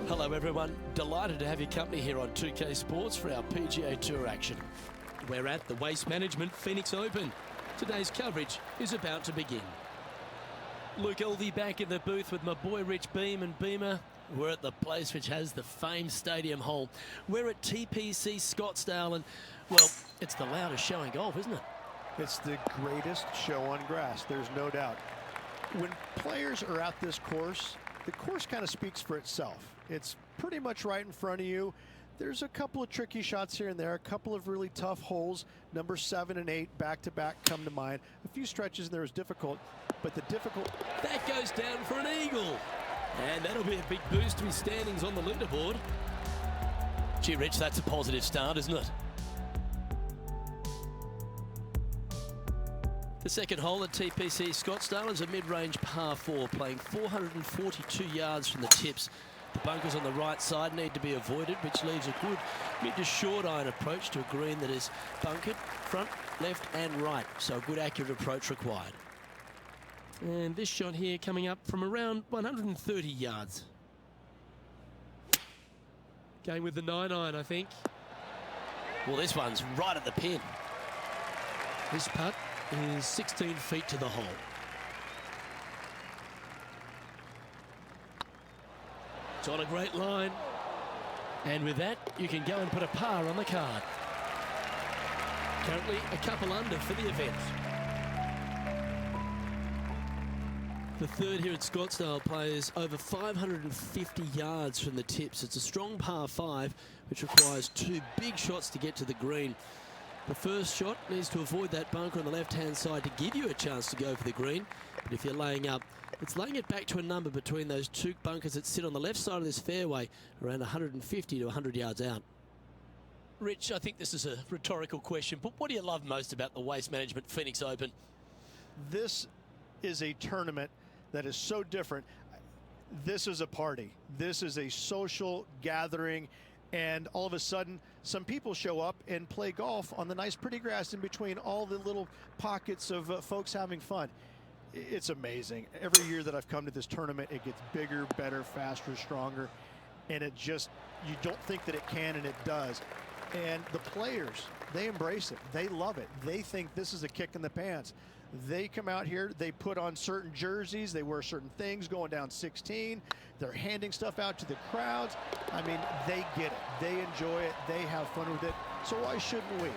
Hello everyone, delighted to have your company here on 2K Sports for our PGA Tour action. We're at the Waste Management Phoenix Open. Today's coverage is about to begin. Luke Elvey back in the booth with my boy Rich Beam and Beamer. We're at the place which has the famed stadium hole. We're at TPC Scottsdale and, well, it's the loudest show in golf, isn't it? It's the greatest show on grass, there's no doubt. When players are at this course, the course kind of speaks for itself. It's pretty much right in front of you. There's a couple of tricky shots here and there, a couple of really tough holes. Number 7 and 8 back-to-back come to mind. A few stretches in there was difficult, but the difficult... That goes down for an eagle. And that'll be a big boost to his standings on the leaderboard. Gee, Rich, that's a positive start, isn't it? The second hole at TPC Scottsdale is a mid-range par 4, playing 442 yards from the tips. The bunkers on the right side need to be avoided, which leaves a good mid to short iron approach to a green that is bunkered front, left and right. So a good accurate approach required. And this shot here coming up from around 130 yards. Going with the 9-iron, I think. Well, this one's right at the pin. This putt is 16 feet to the hole. It's on a great line. And with that, you can go and put a par on the card. Currently a couple under for the event. The third here at Scottsdale plays over 550 yards from the tips. It's a strong par 5, which requires 2 big shots to get to the green. The first shot needs to avoid that bunker on the left-hand side to give you a chance to go for the green. But if you're laying up, it's laying it back to a number between those 2 bunkers that sit on the left side of this fairway, around 150 to 100 yards out. Rich, I think this is a rhetorical question, but what do you love most about the Waste Management Phoenix Open? This is a tournament that is so different. This is a party. This is a social gathering. And all of a sudden, some people show up and play golf on the nice, pretty grass in between all the little pockets of folks having fun. It's amazing. Every year that I've come to this tournament, it gets bigger, better, faster, stronger. And it just, you don't think that it can, and it does. And the players, they embrace it. They love it. They think this is a kick in the pants. They come out here, they put on certain jerseys, they wear certain things going down 16. They're handing stuff out to the crowds. I mean, they get it. They enjoy it. They have fun with it. So why shouldn't we?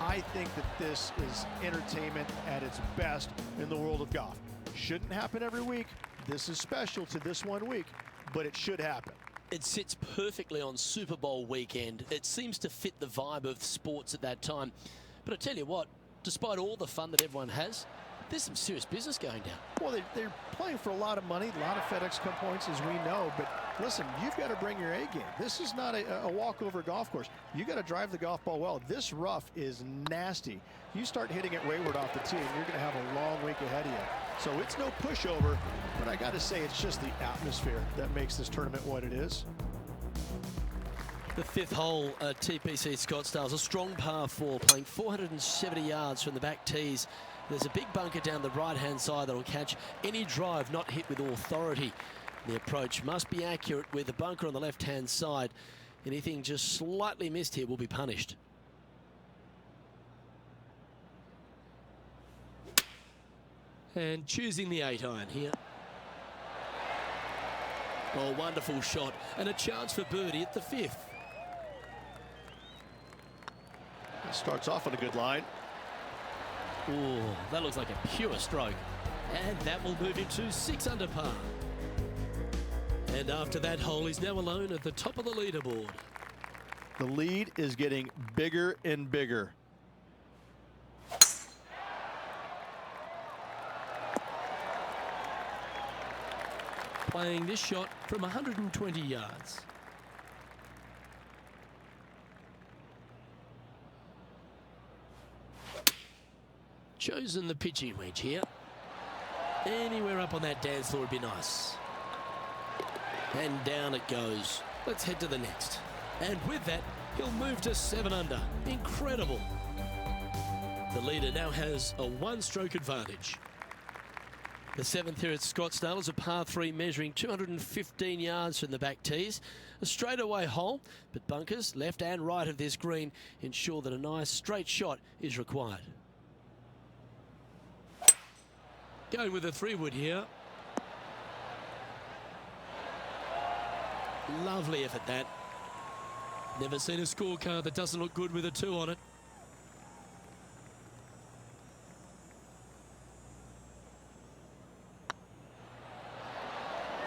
I think that this is entertainment at its best in the world of golf. Shouldn't happen every week. This is special to this one week, but it should happen. It sits perfectly on Super Bowl weekend. It seems to fit the vibe of sports at that time. But I tell you what, despite all the fun that everyone has, there's some serious business going down. Well, they're playing for a lot of money, a lot of FedEx Cup points, as we know. But listen, you've got to bring your A game. This is not a walkover golf course. You got to drive the golf ball well. This rough is nasty. You start hitting it wayward off the tee, and you're going to have a long week ahead of you. So it's no pushover, but I got to say, it's just the atmosphere that makes this tournament what it is. The 5th hole at TPC Scottsdale is a strong par 4, playing 470 yards from the back tees. There's a big bunker down the right-hand side that will catch any drive not hit with authority. The approach must be accurate with the bunker on the left-hand side. Anything just slightly missed here will be punished. And choosing the 8-iron here. Oh, wonderful shot. And a chance for birdie at the 5th. Starts off on a good line. Oh, that looks like a pure stroke. And that will move him to 6 under par. And after that hole, he's now alone at the top of the leaderboard. The lead is getting bigger and bigger. Playing this shot from 120 yards. Chosen the pitching wedge here. Anywhere up on that dance floor would be nice. And down it goes. Let's head to the next. And with that, he'll move to 7 under. Incredible. The leader now has a 1-stroke advantage. The 7th here at Scottsdale is a par 3 measuring 215 yards from the back tees. A straightaway hole, but bunkers left and right of this green ensure that a nice straight shot is required. Going with a 3-wood here. Lovely effort that. Never seen a scorecard that doesn't look good with a 2 on it.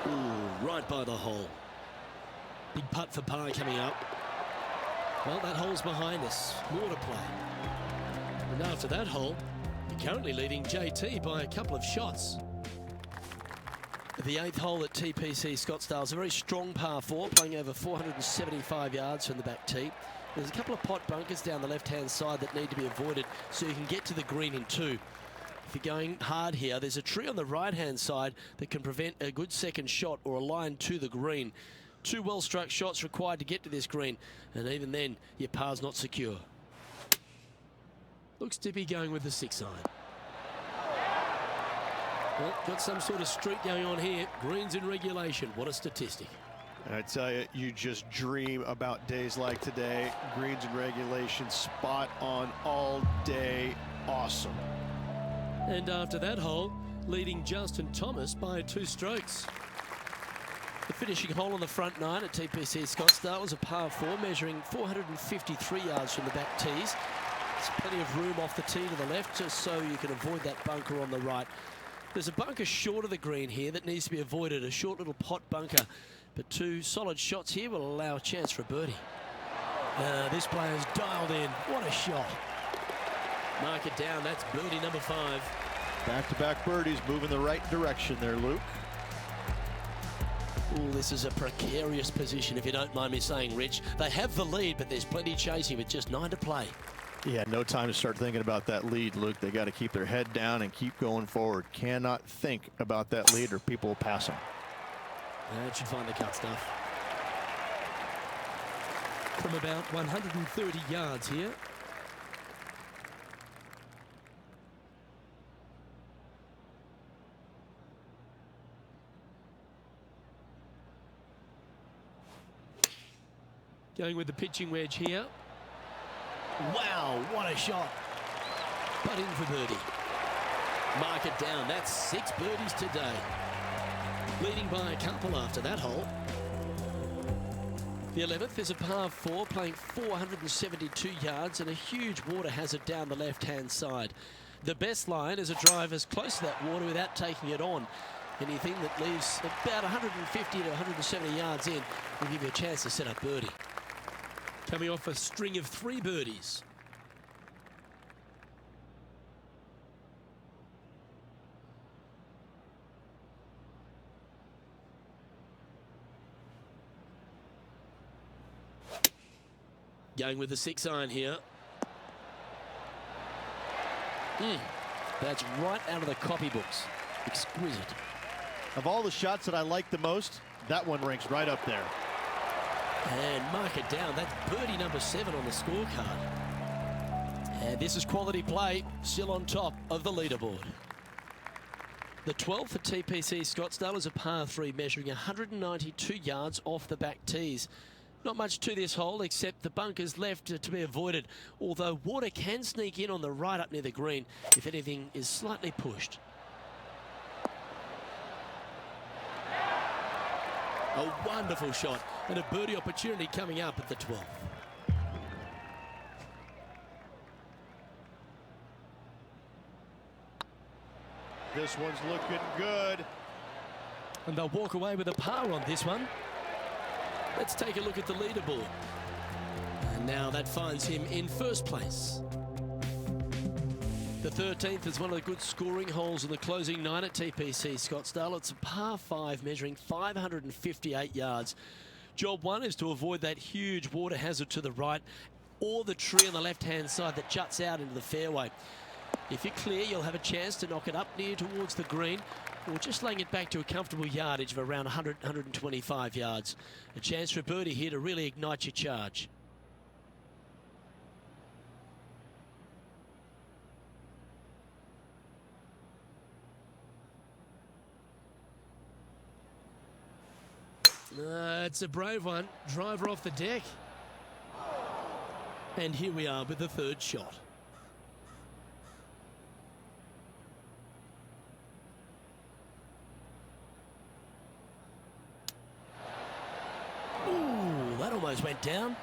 Ooh, right by the hole. Big putt for par coming up. Well, that hole's behind us. More to play. And after that hole, you're currently leading JT by a couple of shots. The 8th hole at TPC Scottsdale is a very strong par 4, playing over 475 yards from the back tee. There's a couple of pot bunkers down the left-hand side that need to be avoided so you can get to the green in 2. If you're going hard here, there's a tree on the right-hand side that can prevent a good second shot or a line to the green. 2 well-struck shots required to get to this green, and even then, your par's not secure. Looks to be going with the 6 iron. Well, got some sort of streak going on here. Greens in regulation. What a statistic. I tell you, you just dream about days like today. Greens in regulation, spot on all day. Awesome. And after that hole, leading Justin Thomas by 2 strokes. The finishing hole on the front 9 at TPC Scottsdale was a par 4 measuring 453 yards from the back tees. There's plenty of room off the tee to the left just so you can avoid that bunker on the right. There's a bunker short of the green here that needs to be avoided, a short little pot bunker. But 2 solid shots here will allow a chance for a birdie. This player's dialed in. What a shot. Mark it down. That's birdie number 5. Back-to-back birdies, moving the right direction there, Luke. Ooh, this is a precarious position, if you don't mind me saying, Rich. They have the lead, but there's plenty chasing with just 9 to play. Yeah, no time to start thinking about that lead, Luke. They got to keep their head down and keep going forward. Cannot think about that lead or people will pass them. That should find the cut stuff. From about 130 yards here. Going with the pitching wedge here. Wow, what a shot. But in for birdie. Mark it down. That's 6 birdies today. Leading by a couple after that hole. The 11th is a par 4, playing 472 yards and a huge water hazard down the left-hand side. The best line is a drive as close to that water without taking it on. Anything that leaves about 150 to 170 yards in will give you a chance to set up birdie. Coming off a string of 3 birdies. Going with the 6 iron here. That's right out of the copybooks. Exquisite. Of all the shots that I like the most, that one ranks right up there. And mark it down. That's birdie number 7 on the scorecard. And this is quality play, still on top of the leaderboard. The 12th at TPC Scottsdale is a par 3 measuring 192 yards off the back tees. Not much to this hole except the bunkers left to be avoided, although water can sneak in on the right up near the green if anything is slightly pushed. A wonderful shot and a birdie opportunity coming up at the 12th. This one's looking good. And they'll walk away with a par on this one. Let's take a look at the leaderboard. And now that finds him in first place. The 13th is one of the good scoring holes in the closing 9 at TPC Scottsdale. It's a par 5 measuring 558 yards. Job 1 is to avoid that huge water hazard to the right or the tree on the left-hand side that juts out into the fairway. If you're clear, you'll have a chance to knock it up near towards the green or just laying it back to a comfortable yardage of around 100, 125 yards. A chance for a birdie here to really ignite your charge. It's a brave one. Driver off the deck. And here we are with the third shot. Ooh, that almost went down.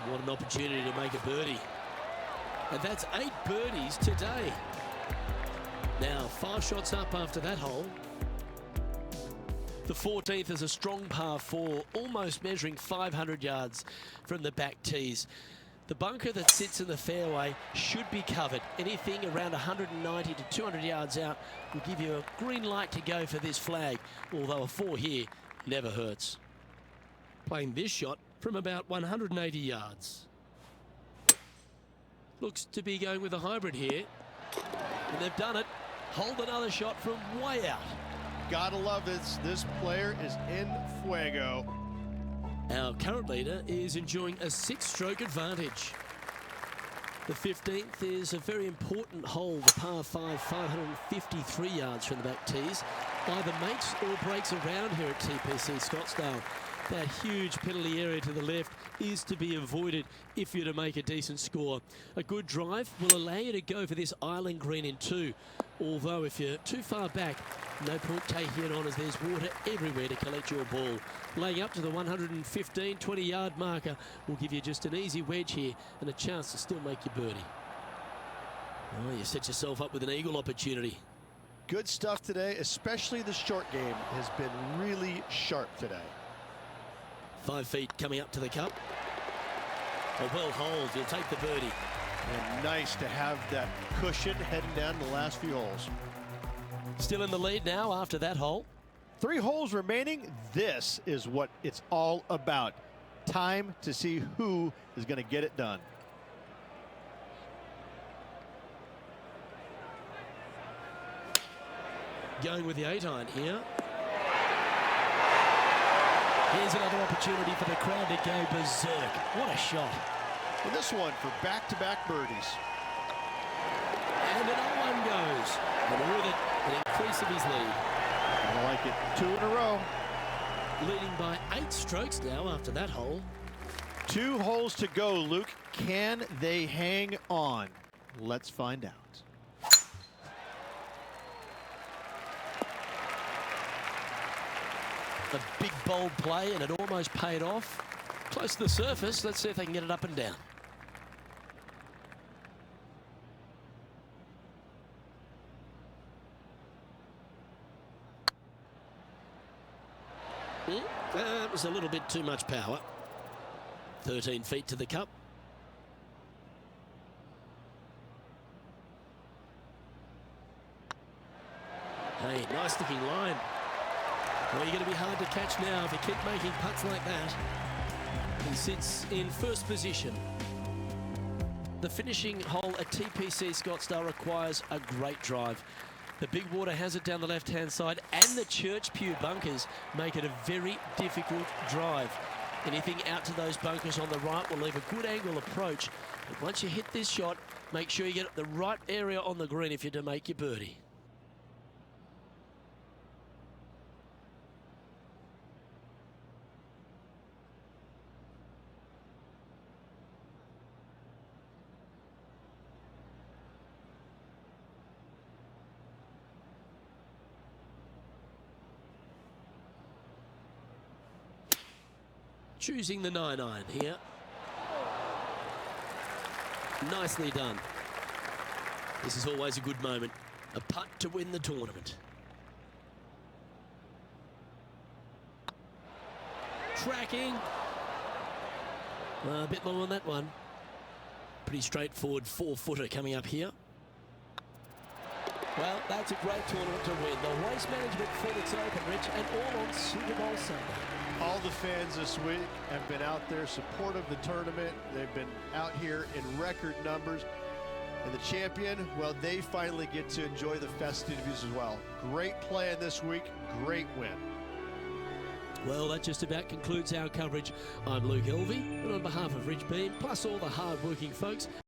What an opportunity to make a birdie. And that's 8 birdies today. Now 5 shots up after that hole. The 14th is a strong par 4, almost measuring 500 yards from the back tees. The bunker that sits in the fairway should be covered. Anything around 190 to 200 yards out will give you a green light to go for this flag, although a 4 here never hurts. Playing this shot from about 180 yards. Looks to be going with a hybrid here. And they've done it. Hold another shot from way out. Gotta love this. This player is in fuego. Our current leader is enjoying a 6-stroke advantage. The 15th is a very important hole, the par 5, 553 yards from the back tees. Either makes or breaks around here at TPC Scottsdale. That huge penalty area to the left is to be avoided if you're to make a decent score. A good drive will allow you to go for this island green in 2. Although if you're too far back, no point taking it on as there's water everywhere to collect your ball. Laying up to the 115, 20-yard marker will give you just an easy wedge here and a chance to still make your birdie. Oh, you set yourself up with an eagle opportunity. Good stuff today, especially the short game has been really sharp today. 5 feet coming up to the cup. A well hold, you'll take the birdie. And nice to have that cushion heading down the last few holes. Still in the lead now after that hole. 3 holes remaining. This is what it's all about. Time to see who is going to get it done. Going with the 8-iron here. Here's another opportunity for the crowd to go berserk. What a shot. And this one for back-to-back birdies. And another one goes. And with it, an increase of his lead. I like it. 2 in a row. Leading by 8 strokes now after that hole. 2 holes to go, Luke. Can they hang on? Let's find out. A big bold play, and it almost paid off. Close to the surface. Let's see if they can get it up and down. That was a little bit too much power. 13 feet to the cup. Hey, nice looking line. Well, you're going to be hard to catch now if you keep making putts like that. He sits in first position. The finishing hole at TPC Scottsdale requires a great drive. The big water hazard down the left-hand side and the church pew bunkers make it a very difficult drive. Anything out to those bunkers on the right will leave a good angle approach. But once you hit this shot, make sure you get the right area on the green if you're to make your birdie. Choosing the 9-iron here. Nicely done. This is always a good moment. A putt to win the tournament. Tracking. A bit long on that one. Pretty straightforward 4-footer coming up here. Well, that's a great tournament to win. The Waste Management Phoenix Open, Rich, and all on Super Bowl Sunday. All the fans this week have been out there supportive of the tournament. They've been out here in record numbers. And the champion, well, they finally get to enjoy the festivities as well. Great play in this week, great win. Well, that just about concludes our coverage. I'm Luke Elvey, and on behalf of Rich Beam, plus all the hard-working folks